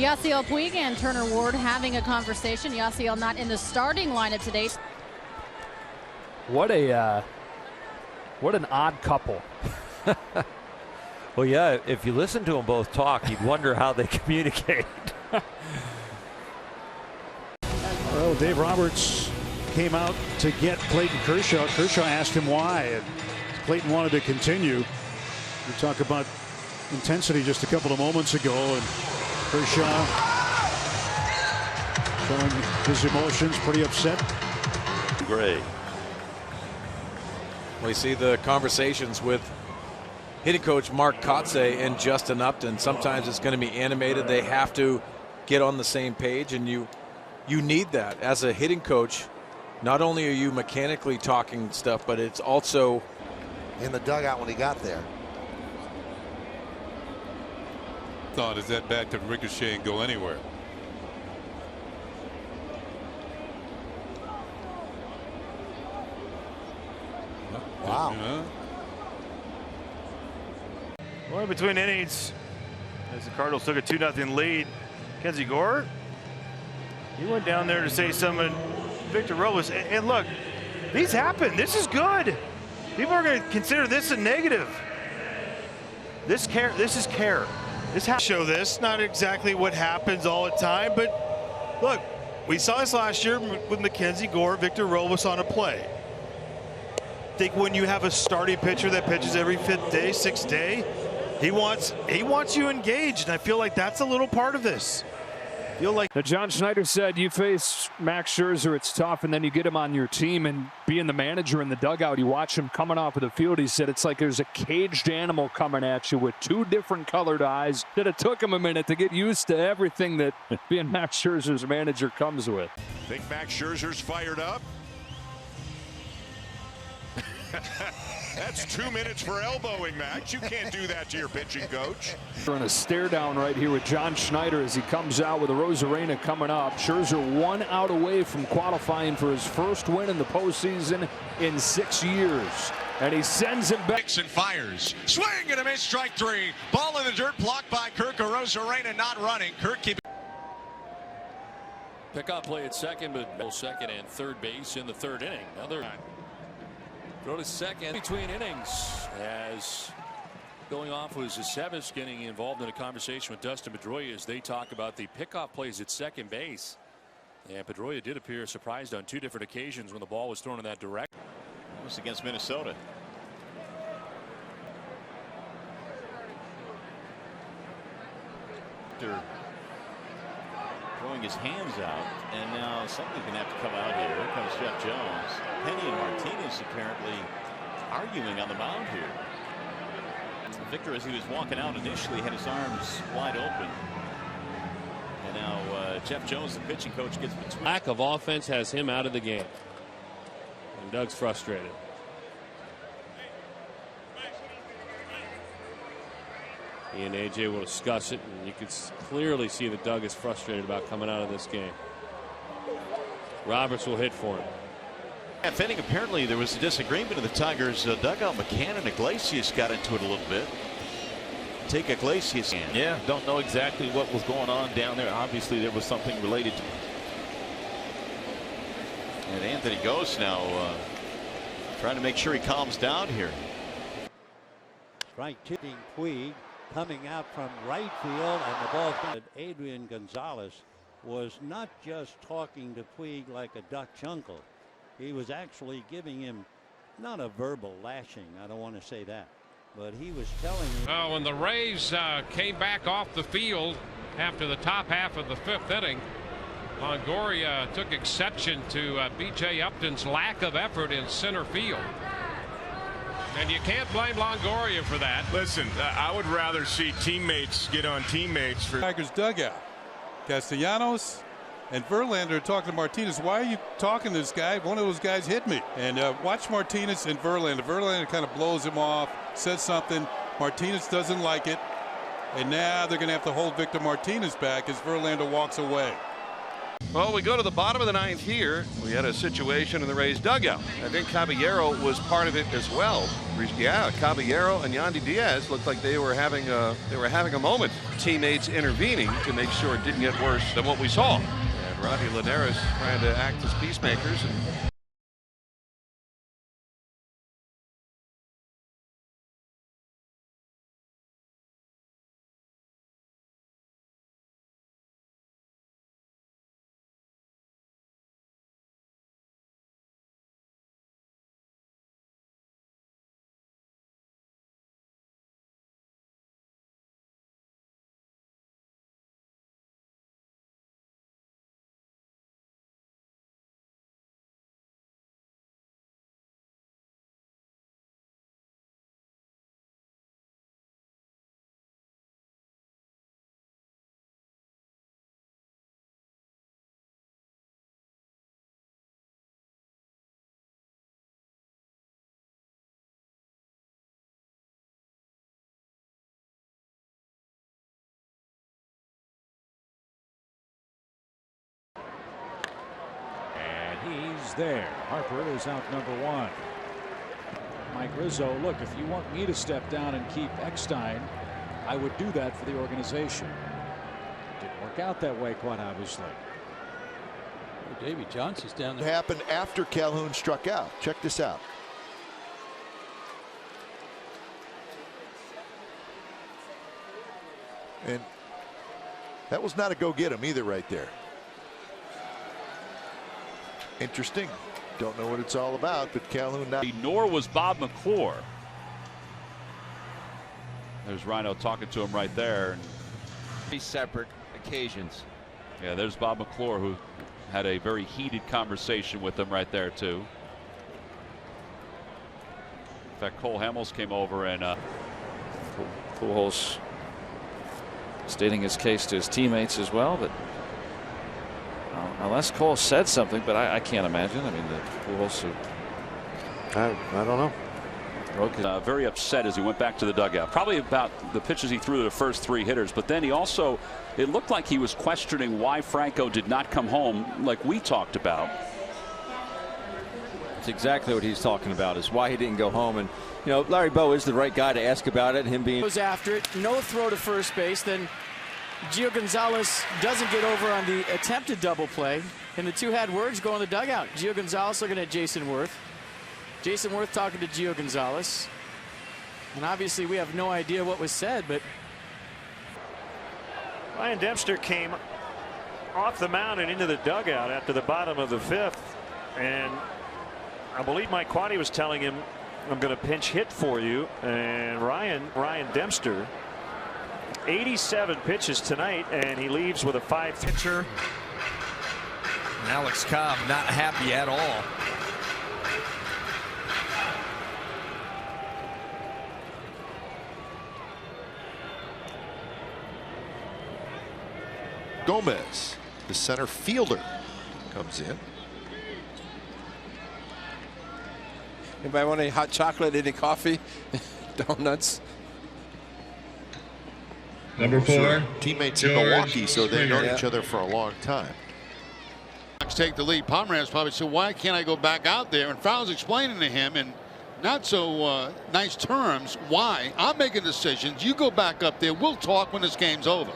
Yasiel Puig and Turner Ward having a conversation. Yasiel not in the starting lineup today. What an odd couple. Well, yeah, if you listen to them both talk, you'd wonder how they communicate. Well, Dave Roberts came out to get Clayton Kershaw. Kershaw asked him why, and Clayton wanted to continue. We talked about intensity just a couple of moments ago, and Kershaw showing his emotions, pretty upset. Great. We see the conversations with hitting coach Mark Kotze and Justin Upton. Sometimes it's going to be animated. They have to get on the same page, and you need that as a hitting coach. Not only are you mechanically talking stuff, but it's also in the dugout when he got there. Thought is that bat could ricochet and go anywhere. Wow. Well, between innings, as the Cardinals took a 2-0 lead, Kenzie Gore, he went down there to say something. Victor Robles, and look, these happen. This is good. People are going to consider this a negative. This is care. This show this, not exactly what happens all the time, but look, we saw this last year with Mackenzie Gore, Victor Robles on a play. I think when you have a starting pitcher that pitches every 5th day, 6th day, he wants you engaged, and I feel like that's a little part of this. Now, John Schneider said you face Max Scherzer, it's tough, and then you get him on your team, and being the manager in the dugout, you watch him coming off of the field. He said it's like there's a caged animal coming at you with 2 different colored eyes. That it took him a minute to get used to everything that being Max Scherzer's manager comes with. Think Max Scherzer's fired up? That's 2 minutes for elbowing, Max. You can't do that to your pitching coach. We're in a stare down right here with John Schneider as he comes out with a Rosarena coming up. Scherzer 1 out away from qualifying for his first win in the postseason in 6 years. And he sends him back. And fires. Swing and a miss, strike 3. Ball in the dirt, blocked by Kirk. Rosarena not running. Kirk keeping. Pick-up play at second, but second and third base in the 3rd inning. Another throw to second between innings, as going off was Aceves getting involved in a conversation with Dustin Pedroia as they talk about the pickoff plays at second base. And Pedroia did appear surprised on 2 different occasions when the ball was thrown in that direction. That was against Minnesota. After throwing his hands out, and now something's going to have to come out here. Here comes Jeff Jones. Penny and Martinez apparently arguing on the mound here. Victor, as he was walking out initially, had his arms wide open. And now Jeff Jones, the pitching coach, gets between. Lack of offense has him out of the game. And Doug's frustrated. He and AJ will discuss it, and you can clearly see that Doug is frustrated about coming out of this game. Roberts will hit for him. Half inning, apparently there was a disagreement in the Tigers dugout. McCann and Iglesias got into it a little bit. Take Iglesias in. Yeah, don't know exactly what was going on down there. Obviously there was something related to. And Anthony Ghost now trying to make sure he calms down here. Strike 2. Puig coming out from right field, and the ball. Adrian Gonzalez was not just talking to Puig like a Dutch uncle. He was actually giving him not a verbal lashing. I don't want to say that, but he was telling him. Oh, when the Rays came back off the field after the top half of the 5th inning, Longoria took exception to B.J. Upton's lack of effort in center field. And you can't blame Longoria for that. Listen, I would rather see teammates get on teammates for Tigers dugout. Castellanos and Verlander talking to Martinez. Why are you talking to this guy? One of those guys hit me. And watch Martinez and Verlander. Verlander kind of blows him off, says something. Martinez doesn't like it. And now they're going to have to hold Victor Martinez back as Verlander walks away. Well, we go to the bottom of the ninth here. We had a situation in the Rays dugout. I think Caballero was part of it as well. Yeah, Caballero and Yandy Diaz looked like they were having a moment. Teammates intervening to make sure it didn't get worse than what we saw. And Robbie Linares trying to act as peacemakers. He's there. Harper is out #1. Mike Rizzo, look, if you want me to step down and keep Eckstein, I would do that for the organization. Didn't work out that way, quite obviously. Davey Johnson's down there. What happened after Calhoun struck out? Check this out. And that was not a go get him either right there. Interesting. Don't know what it's all about, but Calhoun not. Nor was Bob McClure. There's Rhino talking to him right there. 3 separate occasions. Yeah, there's Bob McClure, who had a very heated conversation with him right there too. In fact, Cole Hamels came over and Pujols stating his case to his teammates as well, but unless Cole said something, but I can't imagine. I mean, the Pujols. I don't know. Very upset as he went back to the dugout, probably about the pitches he threw to the first 3 hitters, but then he also, it looked like he was questioning why Franco did not come home like we talked about. That's exactly what he's talking about, is why he didn't go home. And you know, Larry Bow is the right guy to ask about it. Him being goes after it, no throw to first base, then Gio Gonzalez doesn't get over on the attempted double play, and the two had words go in the dugout. Gio Gonzalez looking at Jason Worth. Jason Worth talking to Gio Gonzalez. And obviously we have no idea what was said, but Ryan Dempster came off the mound and into the dugout after the bottom of the 5th, and I believe Mike Quaddy was telling him, I'm going to pinch hit for you. And Ryan Dempster, 87 pitches tonight, and he leaves with a 5 pitcher. And Alex Cobb not happy at all. Gomez, the center fielder, comes in. Anybody want any hot chocolate, any coffee, donuts? Number 4. Teammates in Milwaukee, so they've known each other for a long time. Take the lead. Pomeranz probably said, why can't I go back out there? And Fowles explaining to him in not so nice terms why. I'm making decisions. You go back up there. We'll talk when this game's over.